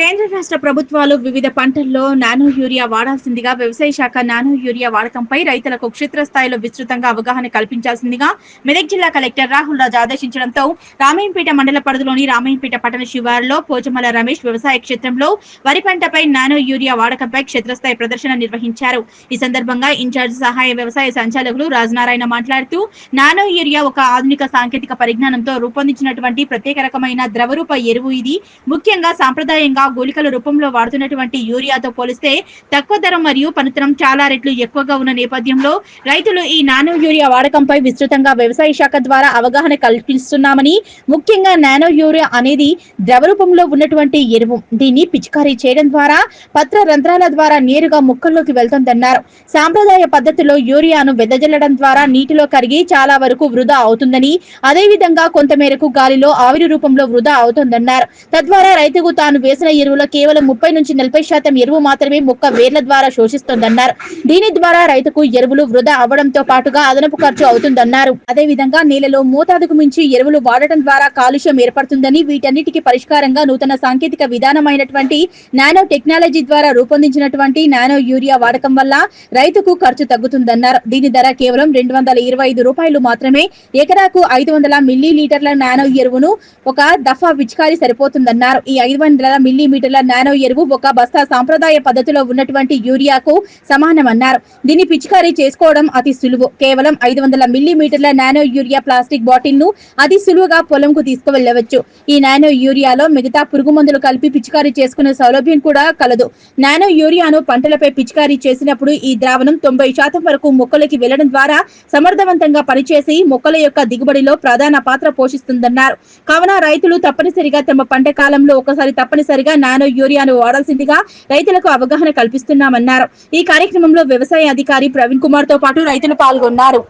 కేంద్ర రాష్ట్ర ప్రభుత్వాలు వివిధ పంటల్లో నానో యూరియా వాడాల్సిందిగా వ్యవసాయ శాఖ నానో యూరియా వాడకంపై రైతులకు క్షేత్రస్థాయిలో విస్తృతంగా అవగాహన కల్పించాల్సిందిగా మెదక్ జిల్లా కలెక్టర్ రాహుల్ రాజ్ ఆదేశించడంతో రామాయంపేట మండల పరిధిలోని రామాయంపేట పట్టణ శివారులో పోచమల్ల రమేష్ వ్యవసాయ క్షేత్రంలో వరి పంటపై నానో యూరియా వాడకంపై క్షేత్రస్థాయి ప్రదర్శన నిర్వహించారు. ఈ సందర్భంగా ఇన్ఛార్జ్ సహాయ వ్యవసాయ సంచాలకులు రాజనారాయణ మాట్లాడుతూ నానో యూరియా ఒక ఆధునిక సాంకేతిక పరిజ్ఞానంతో రూపొందించినటువంటి ప్రత్యేక రకమైన ద్రవరూప ఎరువు. ఇది ముఖ్యంగా సాంప్రదాయంగా గోళికల రూపంలో వాడుతున్నటువంటి యూరియాతో పోలిస్తే తక్కువ ధర మరియు పనితనం చాలా రెట్లు ఎక్కువగా ఉన్న నేపథ్యంలో రైతులు ఈ నానో యూరియా వాడకంపై విస్తృతంగా వ్యవసాయ శాఖ ద్వారా అవగాహన కల్పిస్తున్నామని, ముఖ్యంగా నానో యూరియా అనేది ద్రవ రూపంలో ఉన్నటువంటి ఎరువు. దీన్ని పిచికారీ చేయడం ద్వారా పత్ర రంధ్రాల ద్వారా నేరుగా మొక్కల్లోకి వెళ్తుందన్నారు. సాంప్రదాయ పద్ధతిలో యూరియాను వెదజల్లడం ద్వారా నీటిలో కరిగి చాలా వరకు వృధా అవుతుందని, అదేవిధంగా కొంతమేరకు గాలిలో ఆవిరి రూపంలో వృధా అవుతుందన్నారు. తద్వారా రైతుకు తాను వేసిన ఎరువులో కేవలం 30 నుంచి 40% ఎరువు మాత్రమే మొక్క వేర్ల ద్వారా శోషిస్తుందన్నారు. దీని ద్వారా రైతుకు ఎరువులు వృధా అవ్వడంతో పాటుగా అదనపు ఖర్చు అవుతుందన్నారు. అదేవిధంగా నేలలో మోతాదుకు మించి ఎరువులు వాడటం ద్వారా కాలుష్యం ఏర్పడుతుందని, వీటన్నిటికీ పరిష్కారంగా నూతన సాంకేతిక విధానమైనటువంటి నానో టెక్నాలజీ ద్వారా రూపొందించినటువంటి నానో యూరియా వాడకం వల్ల రైతుకు ఖర్చు తగ్గుతుందన్నారు. దీని ధర కేవలం 225 రూపాయలు మాత్రమే. ఎకరాకు 500 మిల్లీలీటర్ల నానో ఎరువును ఒక దఫా పిచికారీ సరిపోతుందన్నారు. ఈ 500 మిల్లీమీటర్ల నానో ఎరువు ఒక బస్తా సాంప్రదాయ పద్ధతిలో ఉన్నటువంటి యూరియాకు సమానమన్నారు. దీన్ని పిచికారీ చేసుకోవడం అతి సులువు. కేవలం 500 మిల్లీమీటర్ల నానో యూరియా ప్లాస్టిక్ బాటిల్ ను అతి సులువుగా పొలంకు తీసుకువెళ్లవచ్చు. ఈ నానో యూరియాలో మిగతా పురుగు మందులు కలిపి పిచికారీ చేసుకునే సౌలభ్యం కూడా కలదు. నానో యూరియాను పంటలపై పిచికారీ చేసినప్పుడు ఈ ద్రావణం 90% వరకు మొక్కలకి వెళ్లడం ద్వారా సమర్థవంతంగా పనిచేసి మొక్కల యొక్క దిగుబడిలో ప్రధాన పాత్ర పోషిస్తుందన్నారు. కావున రైతులు తప్పనిసరిగా తమ పంట కాలంలో ఒకసారి తప్పనిసరిగా నానో యూరియాను వాడాల్సిందిగా రైతులకు అవగాహన కల్పిస్తున్నామన్నారు. ఈ కార్యక్రమంలో వ్యవసాయ అధికారి ప్రవీణ్ కుమార్ తో పాటు రైతులు పాల్గొన్నారు.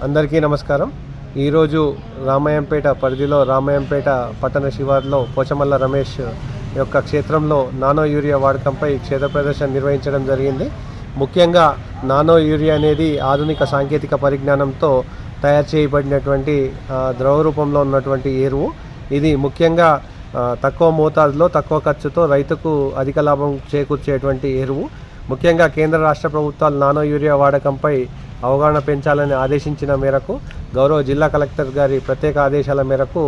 అందరికీ నమస్కారం. ఈరోజు రామాయంపేట పరిధిలో రామాయంపేట పట్టణ శివారులో పోచమల్ల రమేష్ యొక్క క్షేత్రంలో నానో యూరియా వాడకంపై క్షేత్ర ప్రదర్శన నిర్వహించడం జరిగింది. ముఖ్యంగా నానో యూరియా అనేది ఆధునిక సాంకేతిక పరిజ్ఞానంతో తయారు చేయబడినటువంటి ద్రవ రూపంలో ఉన్నటువంటి ఎరువు. ఇది ముఖ్యంగా తక్కువ మోతాదులో తక్కువ ఖర్చుతో రైతుకు అధిక లాభం చేకూర్చేటువంటి ఎరువు. ముఖ్యంగా కేంద్ర రాష్ట్ర ప్రభుత్వాలు నానో యూరియా వాడకంపై అవగాహన పెంచాలని ఆదేశించిన మేరకు గౌరవ జిల్లా కలెక్టర్ గారి ప్రత్యేక ఆదేశాల మేరకు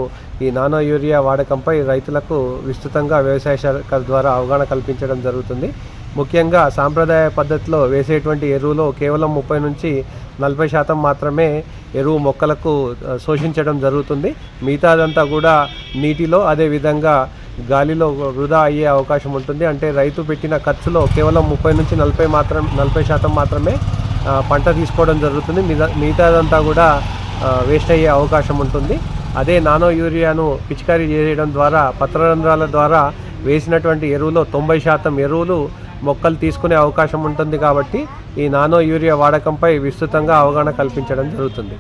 ఈ నానో యూరియా వాడకంపై రైతులకు విస్తృతంగా వ్యవసాయ శాఖ ద్వారా అవగాహన కల్పించడం జరుగుతుంది. ముఖ్యంగా సాంప్రదాయ పద్ధతిలో వేసేటువంటి ఎరువులో కేవలం 30 నుంచి 40% మాత్రమే ఎరువు మొక్కలకు శోషించడం జరుగుతుంది. మిగతాదంతా కూడా నీటిలో అదేవిధంగా గాలిలో వృధా అయ్యే అవకాశం ఉంటుంది. అంటే రైతు పెట్టిన ఖర్చులో కేవలం 30 నుంచి 40% మాత్రమే పంట తీసుకోవడం జరుగుతుంది. మిగతాదంతా కూడా వేస్ట్ అయ్యే అవకాశం ఉంటుంది. అదే నానో యూరియాను పిచికారీ చేయడం ద్వారా పత్రరంధ్రాల ద్వారా వేసినటువంటి ఎరువులో 90% ఎరువులు మొక్కలు తీసుకునే అవకాశం ఉంటుంది. కాబట్టి ఈ నానో యూరియా వాడకంపై విస్తృతంగా అవగాహన కల్పించడం జరుగుతుంది.